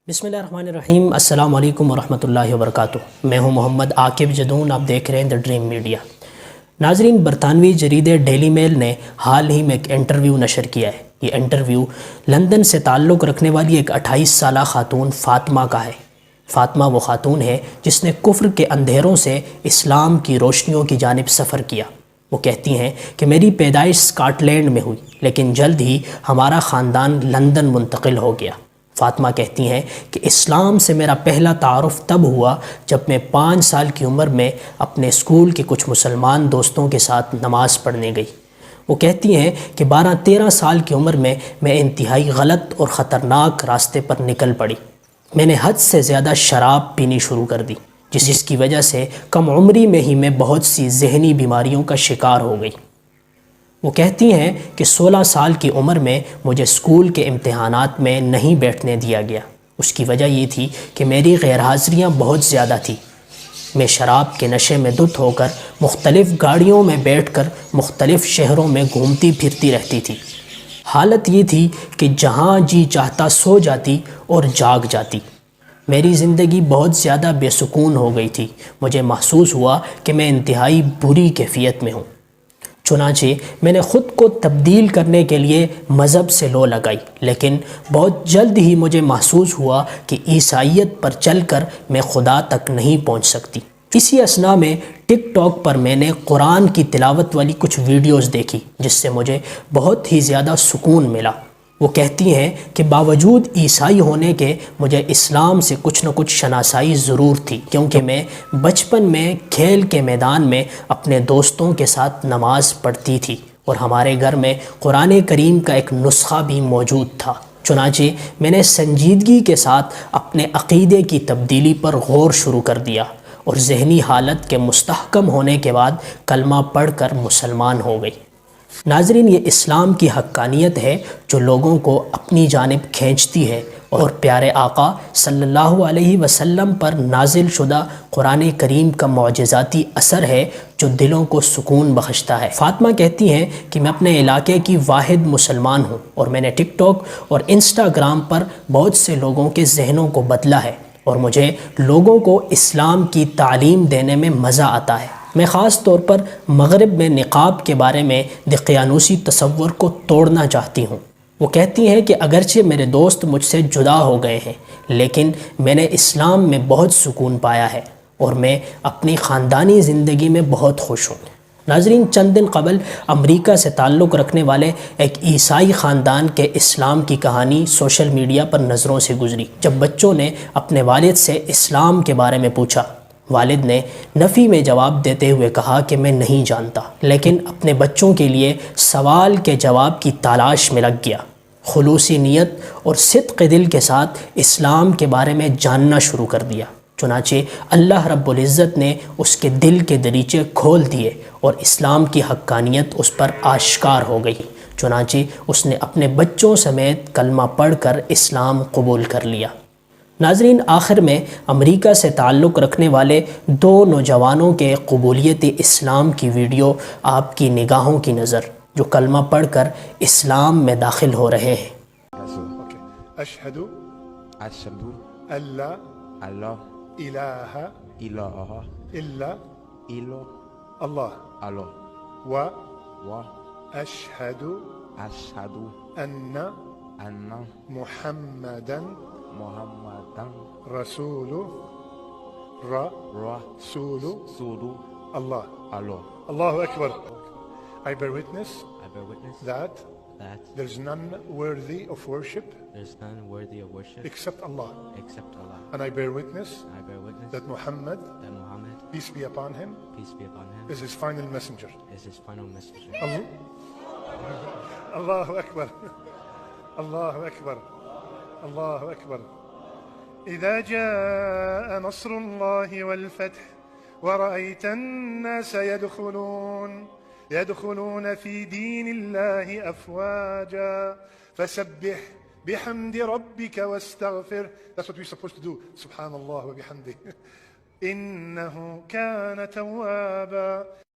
بسم اللہ الرحمن الرحیم۔ السلام علیکم ورحمۃ اللہ وبرکاتہ۔ میں ہوں محمد عاقب جدون، آپ دیکھ رہے ہیں دا ڈریم میڈیا۔ ناظرین، برطانوی جریدے ڈیلی میل نے حال ہی میں ایک انٹرویو نشر کیا ہے۔ یہ انٹرویو لندن سے تعلق رکھنے والی ایک 28 سالہ خاتون فاطمہ کا ہے۔ فاطمہ وہ خاتون ہے جس نے کفر کے اندھیروں سے اسلام کی روشنیوں کی جانب سفر کیا۔ وہ کہتی ہیں کہ میری پیدائش اسکاٹ لینڈ میں ہوئی، لیکن جلد ہی ہمارا خاندان لندن منتقل ہو گیا۔ فاطمہ کہتی ہیں کہ اسلام سے میرا پہلا تعارف تب ہوا جب میں 5 سال کی عمر میں اپنے اسکول کے کچھ مسلمان دوستوں کے ساتھ نماز پڑھنے گئی۔ وہ کہتی ہیں کہ 12-13 سال کی عمر میں انتہائی غلط اور خطرناک راستے پر نکل پڑی۔ میں نے حد سے زیادہ شراب پینی شروع کر دی، جس کی وجہ سے کم عمری میں ہی میں بہت سی ذہنی بیماریوں کا شکار ہو گئی۔ وہ کہتی ہیں کہ 16 سال کی عمر میں مجھے اسکول کے امتحانات میں نہیں بیٹھنے دیا گیا۔ اس کی وجہ یہ تھی کہ میری غیر حاضریاں بہت زیادہ تھیں۔ میں شراب کے نشے میں دھت ہو کر مختلف گاڑیوں میں بیٹھ کر مختلف شہروں میں گھومتی پھرتی رہتی تھی۔ حالت یہ تھی کہ جہاں جی چاہتا سو جاتی اور جاگ جاتی۔ میری زندگی بہت زیادہ بے سکون ہو گئی تھی۔ مجھے محسوس ہوا کہ میں انتہائی بری کیفیت میں ہوں۔ چنانچہ میں نے خود کو تبدیل کرنے کے لیے مذہب سے لو لگائی، لیکن بہت جلد ہی مجھے محسوس ہوا کہ عیسائیت پر چل کر میں خدا تک نہیں پہنچ سکتی۔ اسی اثناء میں ٹک ٹاک پر میں نے قرآن کی تلاوت والی کچھ ویڈیوز دیکھی، جس سے مجھے بہت ہی زیادہ سکون ملا۔ وہ کہتی ہیں کہ باوجود عیسائی ہونے کے مجھے اسلام سے کچھ نہ کچھ شناسائی ضرور تھی، کیونکہ میں بچپن میں کھیل کے میدان میں اپنے دوستوں کے ساتھ نماز پڑھتی تھی اور ہمارے گھر میں قرآن کریم کا ایک نسخہ بھی موجود تھا۔ چنانچہ میں نے سنجیدگی کے ساتھ اپنے عقیدے کی تبدیلی پر غور شروع کر دیا اور ذہنی حالت کے مستحکم ہونے کے بعد کلمہ پڑھ کر مسلمان ہو گئی۔ ناظرین، یہ اسلام کی حقانیت ہے جو لوگوں کو اپنی جانب کھینچتی ہے اور پیارے آقا صلی اللہ علیہ وسلم پر نازل شدہ قرآن کریم کا معجزاتی اثر ہے جو دلوں کو سکون بخشتا ہے۔ فاطمہ کہتی ہیں کہ میں اپنے علاقے کی واحد مسلمان ہوں اور میں نے ٹک ٹاک اور انسٹاگرام پر بہت سے لوگوں کے ذہنوں کو بدلا ہے اور مجھے لوگوں کو اسلام کی تعلیم دینے میں مزہ آتا ہے۔ میں خاص طور پر مغرب میں نقاب کے بارے میں دقیانوسی تصور کو توڑنا چاہتی ہوں۔ وہ کہتی ہیں کہ اگرچہ میرے دوست مجھ سے جدا ہو گئے ہیں، لیکن میں نے اسلام میں بہت سکون پایا ہے اور میں اپنی خاندانی زندگی میں بہت خوش ہوں۔ ناظرین، چند دن قبل امریکہ سے تعلق رکھنے والے ایک عیسائی خاندان کے اسلام کی کہانی سوشل میڈیا پر نظروں سے گزری۔ جب بچوں نے اپنے والد سے اسلام کے بارے میں پوچھا، والد نے نفی میں جواب دیتے ہوئے کہا کہ میں نہیں جانتا، لیکن اپنے بچوں کے لیے سوال کے جواب کی تلاش میں لگ گیا۔ خلوصی نیت اور صدق دل کے ساتھ اسلام کے بارے میں جاننا شروع کر دیا۔ چنانچہ اللہ رب العزت نے اس کے دل کے دریچے کھول دیے اور اسلام کی حقانیت اس پر آشکار ہو گئی۔ چنانچہ اس نے اپنے بچوں سمیت کلمہ پڑھ کر اسلام قبول کر لیا۔ ناظرین، آخر میں امریکہ سے تعلق رکھنے والے 2 نوجوانوں کے قبولیت اسلام کی ویڈیو آپ کی نگاہوں کی نظر، جو کلمہ پڑھ کر اسلام میں داخل ہو رہے ہیں۔ اشہد اشہد اللہ اللہ الہ الہ الا الا اللہ اللہ و و اشہد اشہد ان ان محمدن محمدن رسول رسول رسول اللہ اللہ. Allahu Akbar. I bear witness I bear witness that that there's none worthy of worship there is none worthy of worship except Allah. except Allah. And I bear witness I bear witness that Muhammad, that Muhammad, peace be upon him, peace be upon him, is his final messenger. is his final messenger. Allahu Akbar. Allahu Akbar. Allahu Akbar. إذا جاء نصر الله والفتح ورأيت الناس يدخلون في دين الله أفواجا فسبح بحمد ربك واستغفر. That's what we're supposed to do. Subhanallah wa bihamdih. إنه كان توابا.